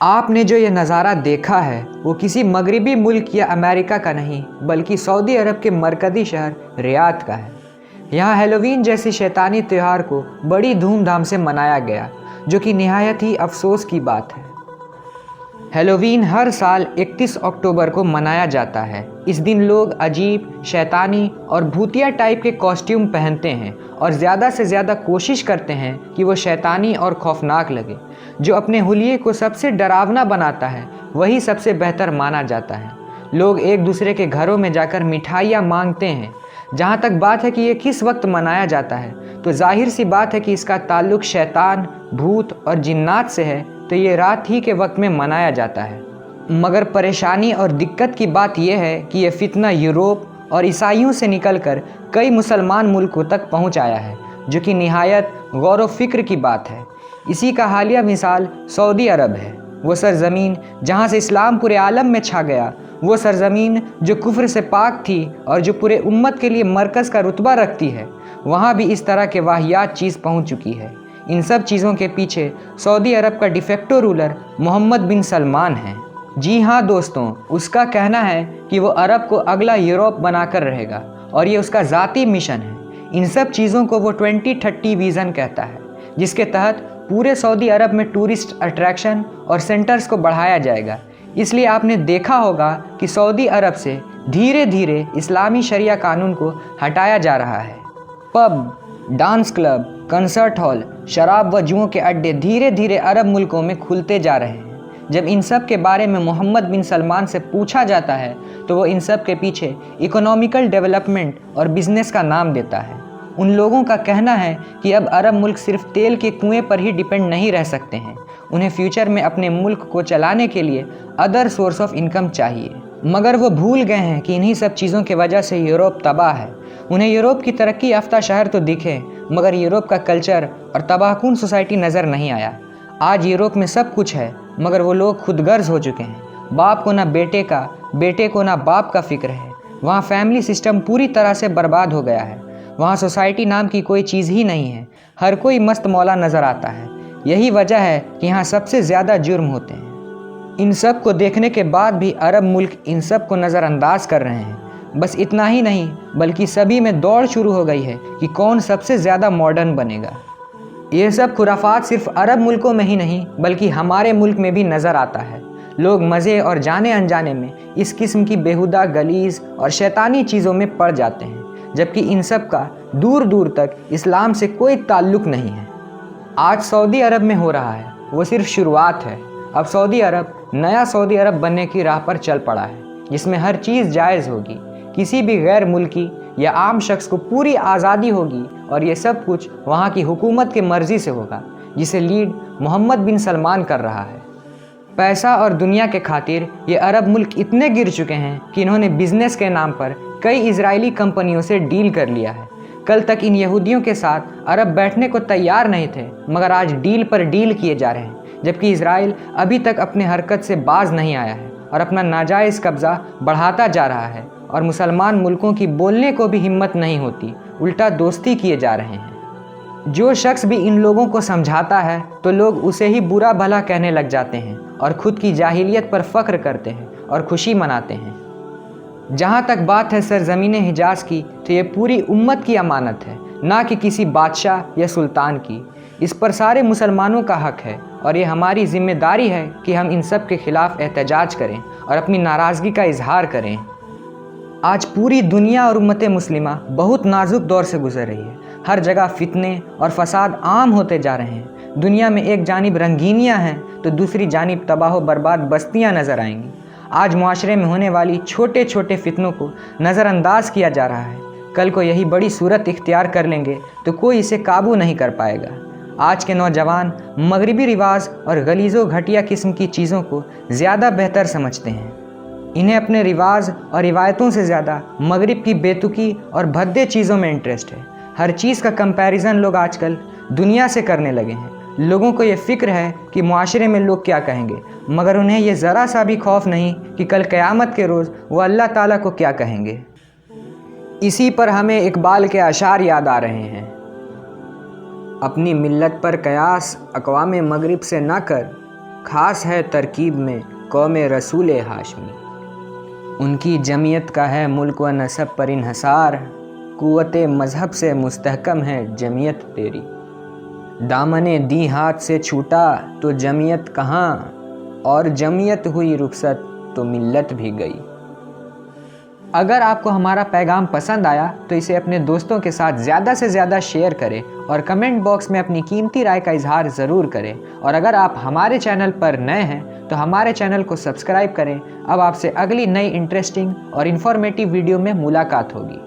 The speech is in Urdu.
آپ نے جو یہ نظارہ دیکھا ہے وہ کسی مغربی ملک یا امریکہ کا نہیں بلکہ سعودی عرب کے مرکزی شہر ریاض کا ہے۔ یہاں ہیلووین جیسی شیطانی تہوار کو بڑی دھوم دھام سے منایا گیا، جو کہ نہایت ہی افسوس کی بات ہے۔ ہیلووین ہر سال 31 اکتوبر کو منایا جاتا ہے۔ اس دن لوگ عجیب، شیطانی اور بھوتیا ٹائپ کے کاسٹیوم پہنتے ہیں اور زیادہ سے زیادہ کوشش کرتے ہیں کہ وہ شیطانی اور خوفناک لگے۔ جو اپنے حلیے کو سب سے ڈراونا بناتا ہے وہی سب سے بہتر مانا جاتا ہے۔ لوگ ایک دوسرے کے گھروں میں جا کر مٹھائیاں مانگتے ہیں۔ جہاں تک بات ہے کہ یہ کس وقت منایا جاتا ہے، تو ظاہر سی بات ہے کہ اس کا تعلق شیطان، بھوت اور جنات سے ہے، تو یہ رات ہی کے وقت میں منایا جاتا ہے۔ مگر پریشانی اور دقت کی بات یہ ہے کہ یہ فتنہ یورپ اور عیسائیوں سے نکل کر کئی مسلمان ملکوں تک پہنچ آیا ہے، جو کہ نہایت غور و فکر کی بات ہے۔ اسی کا حالیہ مثال سعودی عرب ہے، وہ سرزمین جہاں سے اسلام پورے عالم میں چھا گیا، وہ سرزمین جو کفر سے پاک تھی اور جو پورے امت کے لیے مرکز کا رتبہ رکھتی ہے۔ وہاں بھی اس طرح کے واہیات چیز پہنچ چکی ہے۔ ان سب چیزوں کے پیچھے سعودی عرب کا ڈیفیکٹو رولر محمد بن سلمان ہے۔ جی ہاں دوستوں، اس کا کہنا ہے کہ وہ عرب کو اگلا یورپ بنا کر رہے گا اور یہ اس کا ذاتی مشن ہے۔ ان سب چیزوں کو وہ 2030 ویژن کہتا ہے، جس کے تحت پورے سعودی عرب میں ٹورسٹ اٹریکشن اور سینٹرز کو بڑھایا جائے گا۔ اس لیے آپ نے دیکھا ہوگا کہ سعودی عرب سے دھیرے دھیرے اسلامی شریعہ قانون کو ہٹایا جا رہا ہے۔ Pub, dance club, concert hall, شراب و جوؤں کے اڈے دھیرے دھیرے عرب ملکوں میں کھلتے جا رہے ہیں۔ جب ان سب کے بارے میں محمد بن سلمان سے پوچھا جاتا ہے تو وہ ان سب کے پیچھے اکنامیکل ڈیولپمنٹ اور بزنس کا نام دیتا ہے۔ ان لوگوں کا کہنا ہے کہ اب عرب ملک صرف تیل کے کنویں پر ہی ڈیپینڈ نہیں رہ سکتے ہیں، انہیں فیوچر میں اپنے ملک کو چلانے کے لیے ادر سورس آف انکم چاہیے۔ مگر وہ بھول گئے ہیں کہ انہی سب چیزوں کی وجہ سے یورپ تباہ ہے۔ انہیں یورپ کی ترقی یافتہ شہر تو دکھے، مگر یورپ کا کلچر اور تباہ کن سوسائٹی نظر نہیں آیا۔ آج یورپ میں سب کچھ ہے، مگر وہ لوگ خود غرض ہو چکے ہیں۔ باپ کو نہ بیٹے کا، بیٹے کو نہ باپ کا فکر ہے۔ وہاں فیملی سسٹم پوری طرح سے برباد ہو گیا ہے۔ وہاں سوسائٹی نام کی کوئی چیز ہی نہیں ہے۔ ہر کوئی مست مولا نظر آتا ہے۔ یہی وجہ ہے کہ یہاں سب سے زیادہ جرم ہوتے ہیں۔ ان سب کو دیکھنے کے بعد بھی عرب ملک ان سب کو نظر انداز کر رہے ہیں۔ بس اتنا ہی نہیں بلکہ سبھی میں دوڑ شروع ہو گئی ہے کہ کون سب سے زیادہ ماڈرن بنے گا۔ یہ سب خرافات صرف عرب ملکوں میں ہی نہیں بلکہ ہمارے ملک میں بھی نظر آتا ہے۔ لوگ مزے اور جانے انجانے میں اس قسم کی بیہودہ، غلیظ اور شیطانی چیزوں میں پڑ جاتے ہیں، جبکہ ان سب کا دور دور تک اسلام سے کوئی تعلق نہیں ہے۔ آج سعودی عرب میں ہو رہا ہے وہ صرف شروعات ہے۔ اب سعودی عرب نیا سعودی عرب بننے کی راہ پر چل پڑا ہے، جس میں ہر چیز جائز ہوگی، کسی بھی غیر ملکی یا عام شخص کو پوری آزادی ہوگی، اور یہ سب کچھ وہاں کی حکومت کی مرضی سے ہوگا، جسے لیڈ محمد بن سلمان کر رہا ہے۔ پیسہ اور دنیا کے خاطر یہ عرب ملک اتنے گر چکے ہیں کہ انہوں نے بزنس کے نام پر کئی اسرائیلی کمپنیوں سے ڈیل کر لیا ہے۔ کل تک ان یہودیوں کے ساتھ عرب بیٹھنے کو تیار نہیں تھے، مگر آج ڈیل پر ڈیل کیے جا رہے ہیں، جبکہ اسرائیل ابھی تک اپنے حرکت سے باز نہیں آیا ہے اور اپنا ناجائز قبضہ بڑھاتا جا رہا ہے، اور مسلمان ملکوں کی بولنے کو بھی ہمت نہیں ہوتی، الٹا دوستی کیے جا رہے ہیں۔ جو شخص بھی ان لوگوں کو سمجھاتا ہے تو لوگ اسے ہی برا بھلا کہنے لگ جاتے ہیں اور خود کی جاہلیت پر فخر کرتے ہیں اور خوشی مناتے ہیں۔ جہاں تک بات ہے سرزمین حجاز کی، تو یہ پوری امت کی امانت ہے، نہ کہ کسی بادشاہ یا سلطان کی۔ اس پر سارے مسلمانوں کا حق ہے، اور یہ ہماری ذمہ داری ہے کہ ہم ان سب کے خلاف احتجاج کریں اور اپنی ناراضگی کا اظہار کریں۔ آج پوری دنیا اور امت مسلمہ بہت نازک دور سے گزر رہی ہے۔ ہر جگہ فتنے اور فساد عام ہوتے جا رہے ہیں۔ دنیا میں ایک جانب رنگینیاں ہیں تو دوسری جانب تباہ و برباد بستیاں نظر آئیں گی۔ آج معاشرے میں ہونے والی چھوٹے چھوٹے فتنوں کو نظر انداز کیا جا رہا ہے، کل کو یہی بڑی صورت اختیار کر لیں گے تو کوئی اسے قابو نہیں کر پائے گا۔ آج کے نوجوان مغربی رواج اور غلیظ و گھٹیا قسم کی چیزوں کو زیادہ بہتر سمجھتے ہیں۔ انہیں اپنے رواج اور روایتوں سے زیادہ مغرب کی بے تکی اور بھدے چیزوں میں انٹرسٹ ہے۔ ہر چیز کا کمپیریزن لوگ آج کل دنیا سے کرنے لگے ہیں۔ لوگوں کو یہ فکر ہے کہ معاشرے میں لوگ کیا کہیں گے، مگر انہیں یہ ذرا سا بھی خوف نہیں کہ کل قیامت کے روز وہ اللہ تعالیٰ کو کیا کہیں گے۔ اسی پر ہمیں اقبال کے اشعار یاد آ رہے ہیں۔ اپنی ملت پر قیاس اقوام مغرب سے نہ کر، خاص ہے ترکیب میں قوم رسول ہاشمی۔ ان کی جمعیت کا ہے ملک و نسب پر انحصار، قوت مذہب سے مستحکم ہے جمعیت تیری۔ دامن دی ہاتھ سے چھوٹا تو جمعیت کہاں، اور جمعیت ہوئی رخصت تو ملت بھی گئی۔ اگر آپ کو ہمارا پیغام پسند آیا تو اسے اپنے دوستوں کے ساتھ زیادہ سے زیادہ شیئر کریں اور کمنٹ باکس میں اپنی قیمتی رائے کا اظہار ضرور کریں۔ اور اگر آپ ہمارے چینل پر نئے ہیں تو ہمارے چینل کو سبسکرائب کریں۔ اب آپ سے اگلی نئی انٹرسٹنگ اور انفارمیٹیو ویڈیو میں ملاقات ہوگی۔